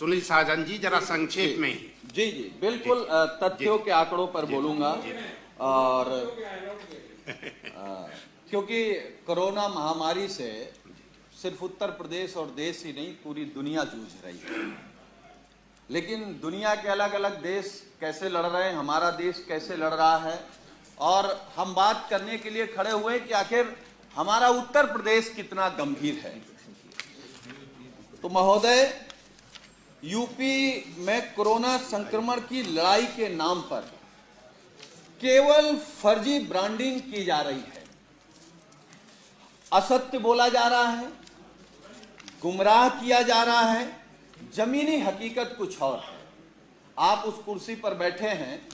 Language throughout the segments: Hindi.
सुनील शाहजान जी जरा संक्षेप में। जी जी बिल्कुल, तथ्यों के आंकड़ों पर बोलूंगा। और क्योंकि कोरोना महामारी से सिर्फ उत्तर प्रदेश और देश ही नहीं, पूरी दुनिया जूझ रही है। लेकिन दुनिया के अलग अलग देश कैसे लड़ रहे हैं, हमारा देश कैसे लड़ रहा है, और हम बात करने के लिए खड़े हुए कि आखिर हमारा उत्तर प्रदेश कितना गंभीर है। तो महोदय, यूपी में कोरोना संक्रमण की लड़ाई के नाम पर केवल फर्जी ब्रांडिंग की जा रही है, असत्य बोला जा रहा है, गुमराह किया जा रहा है, जमीनी हकीकत कुछ और है। आप उस कुर्सी पर बैठे हैं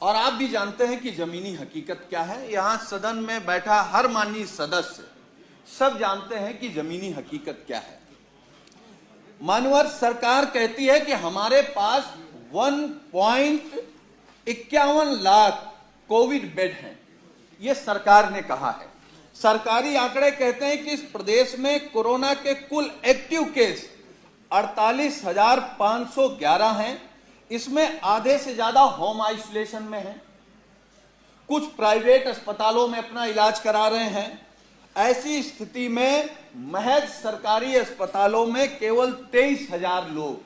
और आप भी जानते हैं कि जमीनी हकीकत क्या है। यहां सदन में बैठा हर माननीय सदस्य सब जानते हैं कि जमीनी हकीकत क्या है। मानवर सरकार कहती है कि हमारे पास 1.51 लाख कोविड बेड हैं, यह सरकार ने कहा है। सरकारी आंकड़े कहते हैं कि इस प्रदेश में कोरोना के कुल एक्टिव केस 48,511 हैं। इसमें आधे से ज्यादा होम आइसोलेशन में हैं, कुछ प्राइवेट अस्पतालों में अपना इलाज करा रहे हैं। ऐसी स्थिति में महज सरकारी अस्पतालों में केवल 23,000 लोग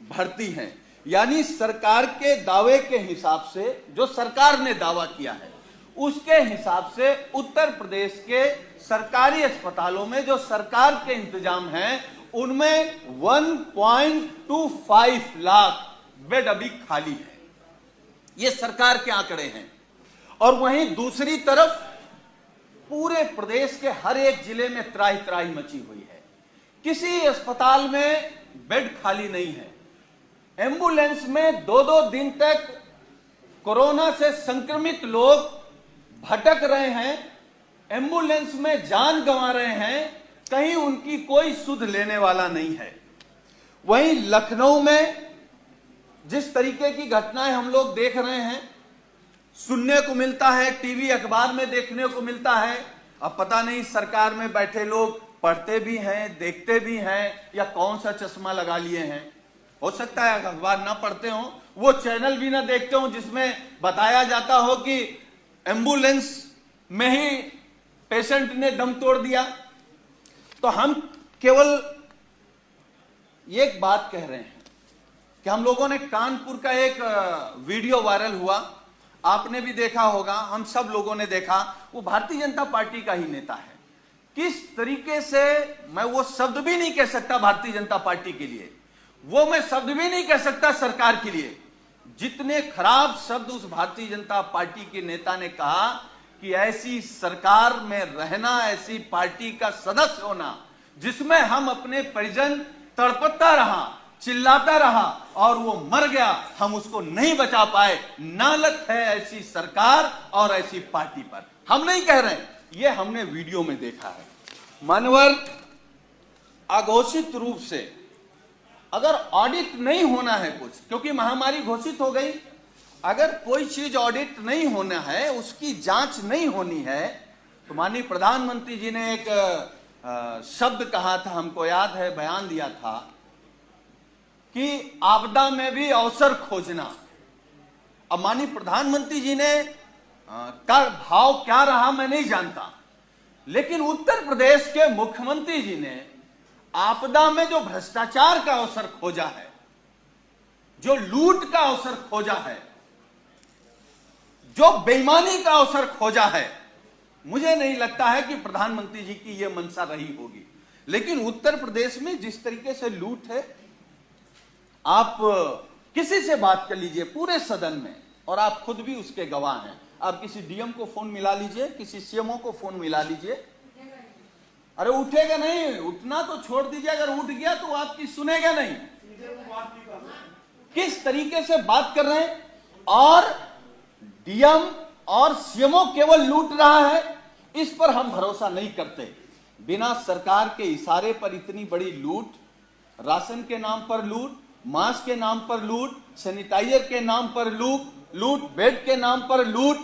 भर्ती हैं। यानी सरकार के दावे के हिसाब से, जो सरकार ने दावा किया है उसके हिसाब से उत्तर प्रदेश के सरकारी अस्पतालों में जो सरकार के इंतजाम हैं उनमें 1.25 लाख बेड अभी खाली है। ये सरकार के आंकड़े हैं। और वहीं दूसरी तरफ पूरे प्रदेश के हर एक जिले में त्राही त्राही मची हुई है। किसी अस्पताल में बेड खाली नहीं है। एम्बुलेंस में 2-2 दिन तक कोरोना से संक्रमित लोग भटक रहे हैं, एम्बुलेंस में जान गंवा रहे हैं, कहीं उनकी कोई सुध लेने वाला नहीं है। वहीं लखनऊ में जिस तरीके की घटनाएं हम लोग देख रहे हैं, सुनने को मिलता है, टीवी अखबार में देखने को मिलता है। अब पता नहीं सरकार में बैठे लोग पढ़ते भी हैं, देखते भी हैं, या कौन सा चश्मा लगा लिए हैं। हो सकता है अखबार ना पढ़ते हो, वो चैनल भी ना देखते हो जिसमें बताया जाता हो कि एम्बुलेंस में ही पेशेंट ने दम तोड़ दिया। तो हम केवल एक बात कह रहे हैं कि हम लोगों ने कानपुर का एक वीडियो वायरल हुआ, आपने भी देखा होगा, हम सब लोगों ने देखा। वो भारतीय जनता पार्टी का ही नेता है। किस तरीके से, मैं वो शब्द भी नहीं कह सकता भारतीय जनता पार्टी के लिए, वो मैं शब्द भी नहीं कह सकता सरकार के लिए, जितने खराब शब्द उस भारतीय जनता पार्टी के नेता ने कहा कि ऐसी सरकार में रहना, ऐसी पार्टी का सदस्य होना जिसमें हम अपने परिजन तड़पता रहा, चिल्लाता रहा और वो मर गया, हम उसको नहीं बचा पाए, नालत है ऐसी सरकार और ऐसी पार्टी पर। हम नहीं कह रहे, ये हमने वीडियो में देखा है। मानवर, अघोषित रूप से अगर ऑडिट नहीं होना है कुछ, क्योंकि महामारी घोषित हो गई, अगर कोई चीज ऑडिट नहीं होना है, उसकी जांच नहीं होनी है, तो माननीय प्रधानमंत्री जी ने एक शब्द कहा था, हमको याद है, बयान दिया था कि आपदा में भी अवसर खोजना। अब माननीय प्रधानमंत्री जी ने का भाव क्या रहा मैं नहीं जानता, लेकिन उत्तर प्रदेश के मुख्यमंत्री जी ने आपदा में जो भ्रष्टाचार का अवसर खोजा है, जो लूट का अवसर खोजा है, जो बेईमानी का अवसर खोजा है, मुझे नहीं लगता है कि प्रधानमंत्री जी की यह मंशा रही होगी। लेकिन उत्तर प्रदेश में जिस तरीके से लूट है, आप किसी से बात कर लीजिए पूरे सदन में, और आप खुद भी उसके गवाह हैं। आप किसी डीएम को फोन मिला लीजिए, किसी सीएमओ को फोन मिला लीजिए, अरे उठेगा नहीं, उठना तो छोड़ दीजिए, अगर उठ गया तो आपकी सुनेगा नहीं। किस तरीके से बात कर रहे हैं, और डीएम और सीएमओ केवल लूट रहा है, इस पर हम भरोसा नहीं करते। बिना सरकार के इशारे पर इतनी बड़ी लूट, राशन के नाम पर लूट, मास्क के नाम पर लूट, सैनिटाइजर के नाम पर लूट, बेड के नाम पर लूट,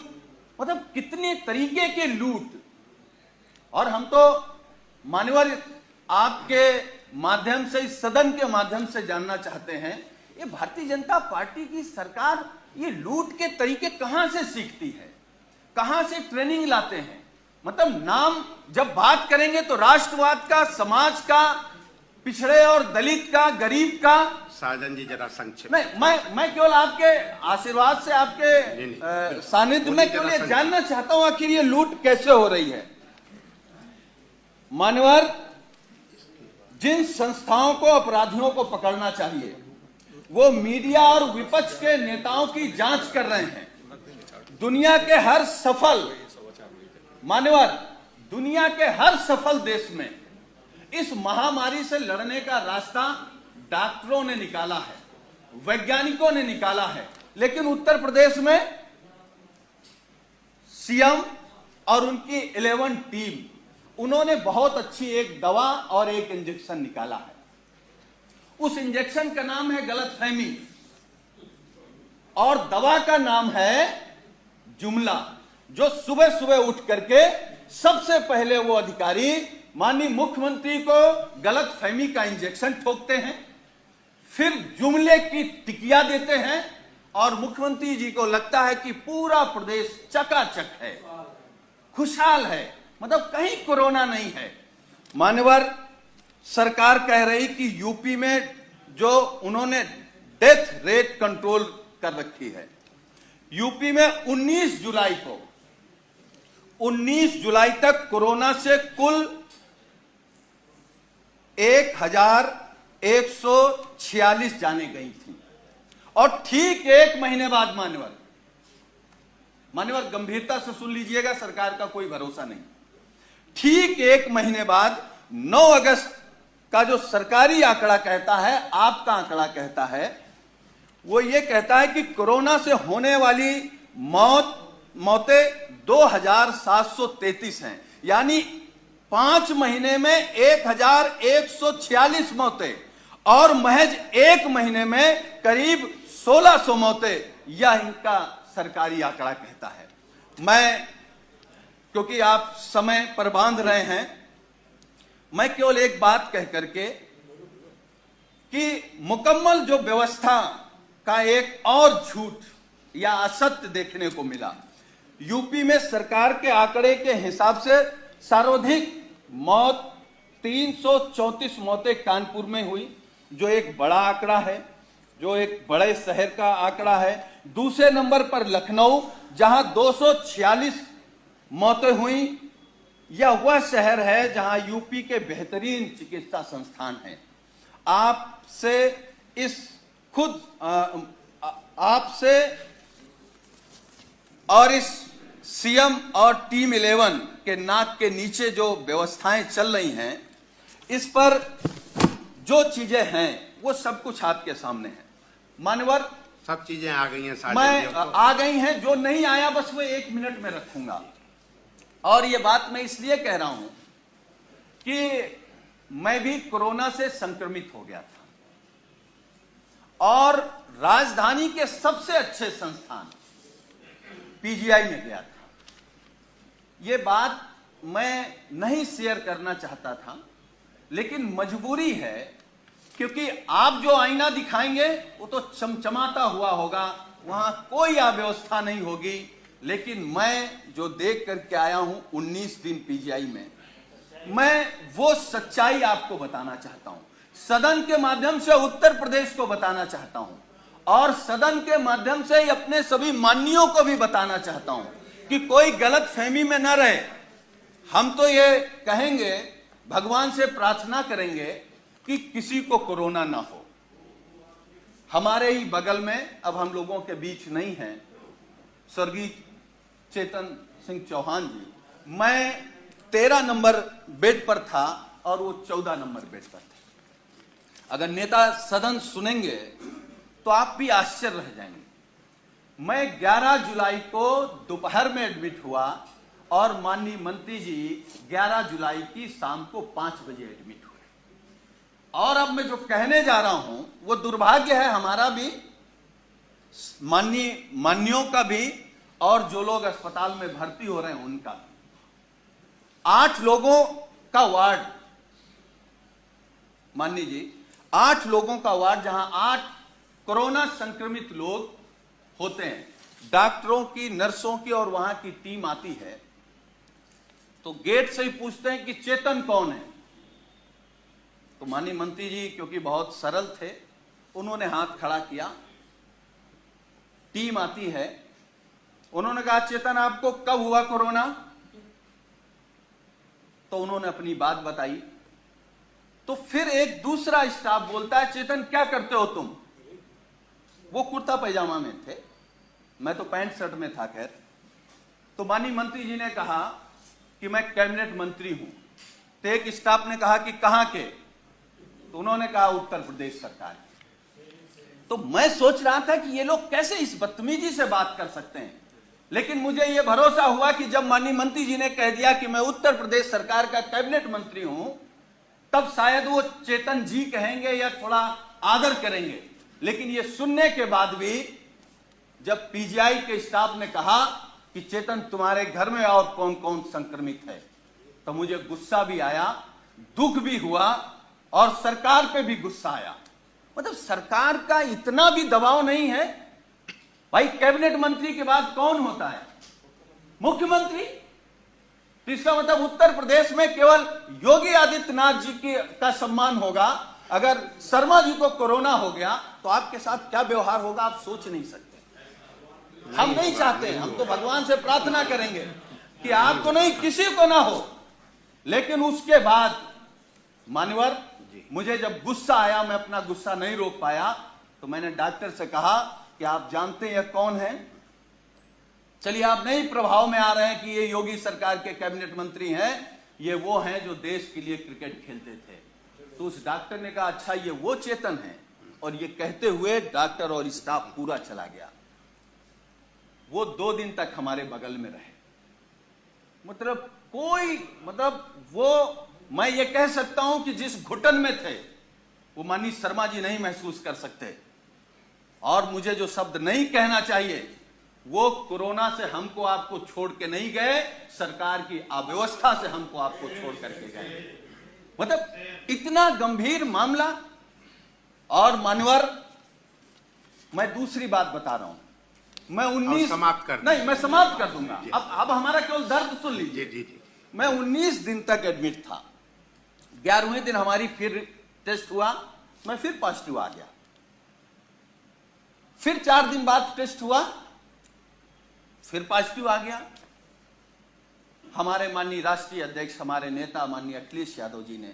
मतलब कितने तरीके के लूट। और हम तो मानवर आपके माध्यम से, इस सदन के माध्यम से जानना चाहते हैं, ये भारतीय जनता पार्टी की सरकार ये लूट के तरीके कहां से सीखती है, कहां से ट्रेनिंग लाते हैं? मतलब नाम जब बात करेंगे तो राष्ट्रवाद का, समाज का, पिछड़े और दलित का, गरीब का। साजन जी जरा संक्षेप। मैं केवल आपके आशीर्वाद से, आपके सानिध्य में केवल ये जानना चाहता हूं आखिर ये लूट कैसे हो रही है। मान्यवर, जिन संस्थाओं को अपराधियों को पकड़ना चाहिए वो मीडिया और विपक्ष के नेताओं की जांच कर रहे हैं। दुनिया के हर सफल, मान्यवर, दुनिया के हर सफल देश में इस महामारी से लड़ने का रास्ता डॉक्टरों ने निकाला है, वैज्ञानिकों ने निकाला है, लेकिन उत्तर प्रदेश में सीएम और उनकी 11 टीम, उन्होंने बहुत अच्छी एक दवा और एक इंजेक्शन निकाला है। उस इंजेक्शन का नाम है गलतफहमी और दवा का नाम है जुमला, जो सुबह सुबह उठ करके सबसे पहले वो अधिकारी माननीय मुख्यमंत्री को गलतफहमी का इंजेक्शन ठोकते हैं, फिर जुमले की टिकिया देते हैं और मुख्यमंत्री जी को लगता है कि पूरा प्रदेश चकाचक है, खुशहाल है, मतलब कहीं कोरोना नहीं है। मान्यवर, सरकार कह रही कि यूपी में जो उन्होंने डेथ रेट कंट्रोल कर रखी है, यूपी में 19 जुलाई तक कोरोना से कुल 1146 जाने गई थी और ठीक एक महीने बाद, मान्यवर गंभीरता से सुन लीजिएगा, सरकार का कोई भरोसा नहीं, ठीक एक महीने बाद 9 अगस्त का जो सरकारी आंकड़ा कहता है, आपका आंकड़ा कहता है, वो ये कहता है कि कोरोना से होने वाली मौतें 2733 हैं, यानी 5 महीने में 1146 मौतें और महज एक महीने में करीब 1600 मौतें, यह इनका सरकारी आंकड़ा कहता है। मैं, क्योंकि आप समय पर बांध रहे हैं, मैं केवल एक बात कह करके कि मुकम्मल जो व्यवस्था का एक और झूठ या असत्य देखने को मिला। यूपी में सरकार के आंकड़े के हिसाब से सर्वाधिक मौत 334 मौतें कानपुर में हुई, जो एक बड़ा आंकड़ा है, जो एक बड़े शहर का आंकड़ा है। दूसरे नंबर पर लखनऊ, जहां 246 मौतें हुई। यह वह शहर है जहां यूपी के बेहतरीन चिकित्सा संस्थान हैं। आपसे और इस सीएम और टीम 11 के नाक के नीचे जो व्यवस्थाएं चल रही हैं, इस पर जो चीजें हैं वो सब कुछ आपके सामने है। मान्यवर, सब चीजें आ गई हैं, आ गई हैं, जो नहीं आया बस वो 1 मिनट में रखूंगा। और ये बात मैं इसलिए कह रहा हूं कि मैं भी कोरोना से संक्रमित हो गया था और राजधानी के सबसे अच्छे संस्थान पीजीआई में गया था। ये बात मैं नहीं शेयर करना चाहता था, लेकिन मजबूरी है, क्योंकि आप जो आईना दिखाएंगे वो तो चमचमाता हुआ होगा, वहां कोई अव्यवस्था नहीं होगी। लेकिन मैं जो देख करके आया हूं 19 दिन पीजीआई में, मैं वो सच्चाई आपको बताना चाहता हूं, सदन के माध्यम से उत्तर प्रदेश को बताना चाहता हूं और सदन के माध्यम से अपने सभी माननीयों को भी बताना चाहता हूं कि कोई गलत फहमी में न रहे। हम तो ये कहेंगे, भगवान से प्रार्थना करेंगे कि किसी को कोरोना ना हो। हमारे ही बगल में, अब हम लोगों के बीच नहीं है, स्वर्गीय चेतन सिंह चौहान जी, मैं 13 नंबर बेड पर था और वो 14 नंबर बेड पर थे। अगर नेता सदन सुनेंगे तो आप भी आश्चर्य रह जाएंगे। मैं 11 जुलाई को दोपहर में एडमिट हुआ और माननीय मंत्री जी 11 जुलाई की शाम को 5 बजे एडमिट हुए। और अब मैं जो कहने जा रहा हूं वो दुर्भाग्य है हमारा भी, माननीयों का भी, और जो लोग अस्पताल में भर्ती हो रहे हैं उनका भी। 8 लोगों का वार्ड माननीय जी, 8 लोगों का वार्ड, जहां 8 कोरोना संक्रमित लोग होते हैं, डॉक्टरों की, नर्सों की और वहां की टीम आती है, तो गेट से ही पूछते हैं कि चेतन कौन है। तो माननीय मंत्री जी क्योंकि बहुत सरल थे, उन्होंने हाथ खड़ा किया। टीम आती है, उन्होंने कहा चेतन आपको कब हुआ कोरोना? तो उन्होंने अपनी बात बताई। तो फिर एक दूसरा स्टाफ बोलता है चेतन क्या करते हो तुम? वो कुर्ता पैजामा में थे, मैं तो पैंट शर्ट में था। खैर, तो माननीय मंत्री जी ने कहा कि मैं कैबिनेट मंत्री हूं। तो एक स्टाफ ने कहा कि कहां के? तो उन्होंने कहा उत्तर प्रदेश सरकार की। तो मैं सोच रहा था कि ये लोग कैसे इस बदतमीजी से बात कर सकते हैं, लेकिन मुझे यह भरोसा हुआ कि जब माननीय मंत्री जी ने कह दिया कि मैं उत्तर प्रदेश सरकार का कैबिनेट मंत्री हूं, तब शायद वो चेतन जी कहेंगे या थोड़ा आदर करेंगे। लेकिन ये सुनने के बाद भी जब पीजीआई के स्टाफ ने कहा कि चेतन तुम्हारे घर में और कौन कौन संक्रमित है, तो मुझे गुस्सा भी आया, दुख भी हुआ और सरकार पे भी गुस्सा आया। मतलब सरकार का इतना भी दबाव नहीं है भाई। कैबिनेट मंत्री के बाद कौन होता है? मुख्यमंत्री। तो इसका मतलब उत्तर प्रदेश में केवल योगी आदित्यनाथ जी का सम्मान होगा। अगर शर्मा जी को कोरोना हो गया तो आपके साथ क्या व्यवहार होगा आप सोच नहीं सकते। हम नहीं चाहते, हम तो भगवान से प्रार्थना करेंगे कि आपको नहीं, किसी को ना हो। लेकिन उसके बाद मान्यवर, मुझे जब गुस्सा आया, मैं अपना गुस्सा नहीं रोक पाया, तो मैंने डॉक्टर से कहा कि आप जानते हैं कौन है? चलिए आप नहीं प्रभाव में आ रहे हैं कि ये योगी सरकार के कैबिनेट मंत्री हैं, ये वो हैं जो देश के लिए क्रिकेट खेलते थे। तो उस डॉक्टर ने कहा अच्छा ये वो चेतन है, और ये कहते हुए डॉक्टर और स्टाफ पूरा चला गया। वो 2 दिन तक हमारे बगल में रहे। मतलब वो, मैं ये कह सकता हूं कि जिस घुटन में थे वो माननीय शर्मा जी नहीं महसूस कर सकते। और मुझे जो शब्द नहीं कहना चाहिए, वो कोरोना से हमको आपको छोड़ के नहीं गए, सरकार की अव्यवस्था से हमको आपको छोड़ करके गए। मतलब इतना गंभीर मामला। और मानवर, मैं दूसरी बात बता रहा हूं, मैं 19 समाप्त कर नहीं, मैं समाप्त कर दूंगा। अब हमारा केवल दर्द सुन लीजिए। जी। मैं 19 दिन तक एडमिट था। 11वें दिन हमारी फिर टेस्ट हुआ, मैं फिर पॉजिटिव आ गया। फिर 4 दिन बाद टेस्ट हुआ, फिर पॉजिटिव आ गया। हमारे माननीय राष्ट्रीय अध्यक्ष, हमारे नेता माननीय अखिलेश यादव जी ने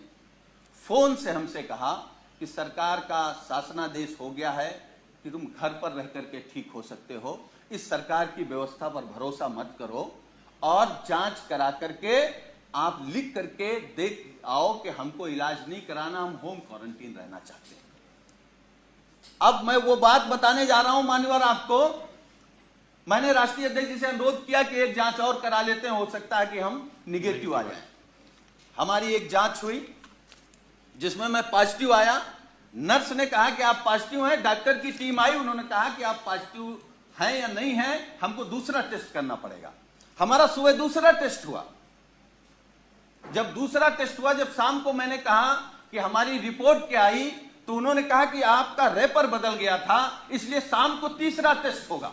फोन से हमसे कहा कि सरकार का शासनादेश हो गया है कि तुम घर पर रह करके ठीक हो सकते हो, इस सरकार की व्यवस्था पर भरोसा मत करो और जांच करा करके आप लिख करके देख आओ कि हमको इलाज नहीं कराना, हम होम क्वारंटीन रहना चाहते हैं। अब मैं वो बात बताने जा रहा हूं मान्यवर आपको। मैंने राष्ट्रीय अध्यक्ष जी से अनुरोध किया कि एक जांच और करा लेते हैं, हो सकता है कि हम निगेटिव आ जाएं। हमारी एक जांच हुई जिसमें मैं पॉजिटिव आया। नर्स ने कहा कि आप पॉजिटिव हैं, डॉक्टर की टीम आई, उन्होंने कहा कि आप पॉजिटिव हैं या नहीं हैं, हमको दूसरा टेस्ट करना पड़ेगा। हमारा सुबह दूसरा टेस्ट हुआ। जब दूसरा टेस्ट हुआ, जब शाम को मैंने कहा कि हमारी रिपोर्ट क्या आई, तो उन्होंने कहा कि आपका रेपर बदल गया था, इसलिए शाम को तीसरा टेस्ट होगा।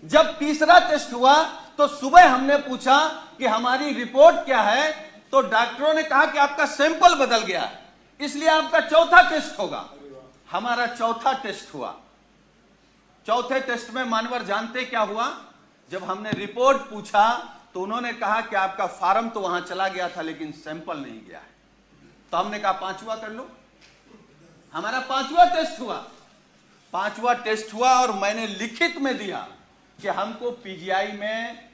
जब तीसरा टेस्ट हुआ तो सुबह हमने पूछा कि हमारी रिपोर्ट क्या है, तो डॉक्टरों ने कहा कि आपका सैंपल बदल गया है, इसलिए आपका चौथा टेस्ट होगा। हमारा चौथा टेस्ट हुआ। चौथे टेस्ट में मानवर जानते क्या हुआ? जब हमने रिपोर्ट पूछा तो उन्होंने कहा कि आपका फार्म तो वहां चला गया था लेकिन सैंपल नहीं गया है। तो हमने कहा 5वां कर लो। हमारा 5वां टेस्ट हुआ। 5वां टेस्ट हुआ और मैंने लिखित में दिया कि हमको पीजीआई में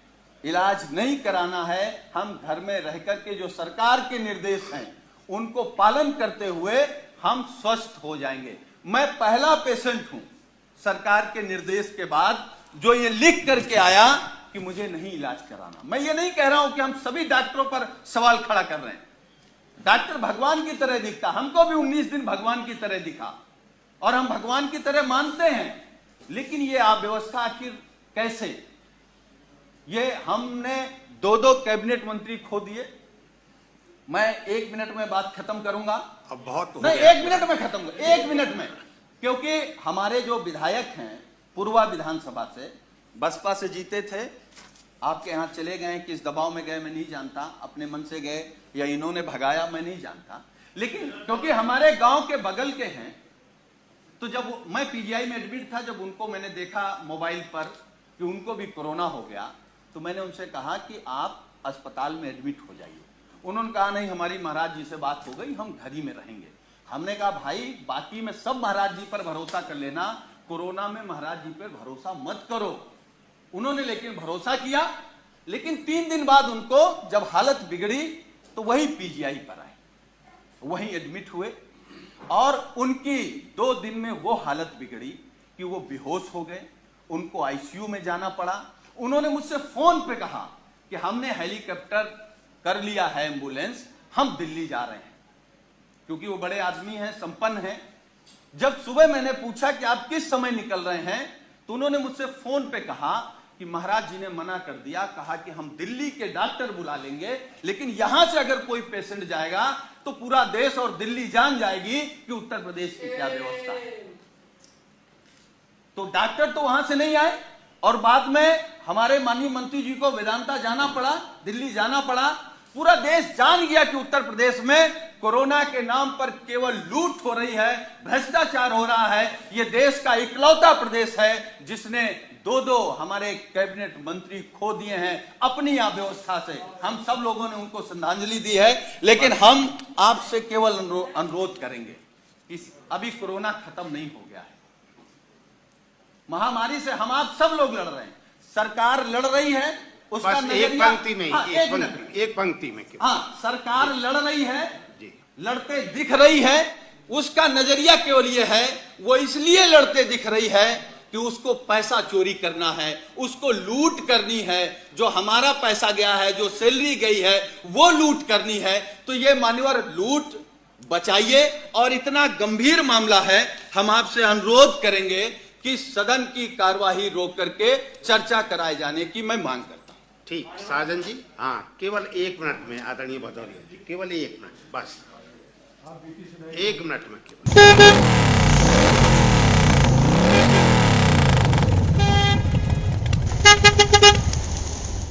इलाज नहीं कराना है, हम घर में रह करके जो सरकार के निर्देश हैं उनको पालन करते हुए हम स्वस्थ हो जाएंगे। मैं पहला पेशेंट हूं सरकार के निर्देश के बाद जो ये लिख करके आया कि मुझे नहीं इलाज कराना। मैं ये नहीं कह रहा हूं कि हम सभी डॉक्टरों पर सवाल खड़ा कर रहे हैं। डॉक्टर भगवान की तरह दिखता, हमको भी 19 दिन भगवान की तरह दिखा और हम भगवान की तरह मानते हैं। लेकिन ये अव्यवस्था आखिर कैसे? ये हमने 2 कैबिनेट मंत्री खो दिए, मैं 1 मिनट में बात खत्म करूंगा। अब बहुत हो नहीं, गया। 1 मिनट में खत्म, 1 मिनट में, क्योंकि हमारे जो विधायक हैं पूर्वा विधानसभा से, बसपा से जीते थे, आपके यहां चले गए, किस दबाव में गए मैं नहीं जानता, अपने मन से गए या इन्होंने भगाया मैं नहीं जानता, लेकिन क्योंकि हमारे गांव के बगल के हैं, तो जब मैं पीजीआई में एडमिट था, जब उनको मैंने देखा मोबाइल पर कि उनको भी कोरोना हो गया, तो मैंने उनसे कहा कि आप अस्पताल में एडमिट हो जाइए। उन्होंने कहा नहीं, हमारी महाराज जी से बात हो गई, हम घर ही में रहेंगे। हमने कहा भाई, बाकी में सब महाराज जी पर भरोसा कर लेना, कोरोना में महाराज जी पर भरोसा मत करो। उन्होंने लेकिन भरोसा किया, लेकिन 3 दिन बाद उनको जब हालत बिगड़ी तो वही पीजीआई पर आए, वहीं एडमिट हुए, और उनकी 2 दिन में वो हालत बिगड़ी कि वो बेहोश हो गए, उनको आईसीयू में जाना पड़ा। उन्होंने मुझसे फोन पे कहा कि हमने हेलीकॉप्टर कर लिया है, एम्बुलेंस, हम दिल्ली जा रहे हैं, क्योंकि वो बड़े आदमी हैं, संपन्न हैं। जब सुबह मैंने पूछा कि आप किस समय निकल रहे हैं, तो उन्होंने मुझसे फोन पे कहा कि महाराज जी ने मना कर दिया, कहा कि हम दिल्ली के डॉक्टर बुला लेंगे, लेकिन यहां से अगर कोई पेशेंट जाएगा तो पूरा देश और दिल्ली जान जाएगी कि उत्तर प्रदेश की क्या व्यवस्था है। तो डॉक्टर तो वहां से नहीं आए, और बाद में हमारे माननीय मंत्री जी को वेदांता जाना पड़ा, दिल्ली जाना पड़ा। पूरा देश जान गया कि उत्तर प्रदेश में कोरोना के नाम पर केवल लूट हो रही है, भ्रष्टाचार हो रहा है। यह देश का इकलौता प्रदेश है जिसने 2 हमारे कैबिनेट मंत्री खो दिए हैं अपनी अव्यवस्था से। हम सब लोगों ने उनको श्रद्धांजलि दी है, लेकिन हम आपसे केवल अनुरोध करेंगे कि अभी कोरोना खत्म नहीं हो गया है, महामारी से हम आप सब लोग लड़ रहे हैं, सरकार लड़ रही है, उसका बस एक पंक्ति में, एक पंक्ति में। हाँ, सरकार लड़ रही है जी, लड़ते दिख रही है, उसका नजरिया केवल ये है, वो इसलिए लड़ते दिख रही है कि उसको पैसा चोरी करना है, उसको लूट करनी है, जो हमारा पैसा गया है, जो सैलरी गई है, वो लूट करनी है। तो ये मान्यवर लूट बचाइए, और इतना गंभीर मामला है, हम आपसे अनुरोध करेंगे कि सदन की कार्यवाही रोक करके चर्चा कराए जाने की मैं मांग करता हूं। ठीक, साजन जी, हाँ, केवल 1 मिनट में आदरणीय भदौरिया जी, केवल 1 मिनट, बस 1 मिनट में केवल।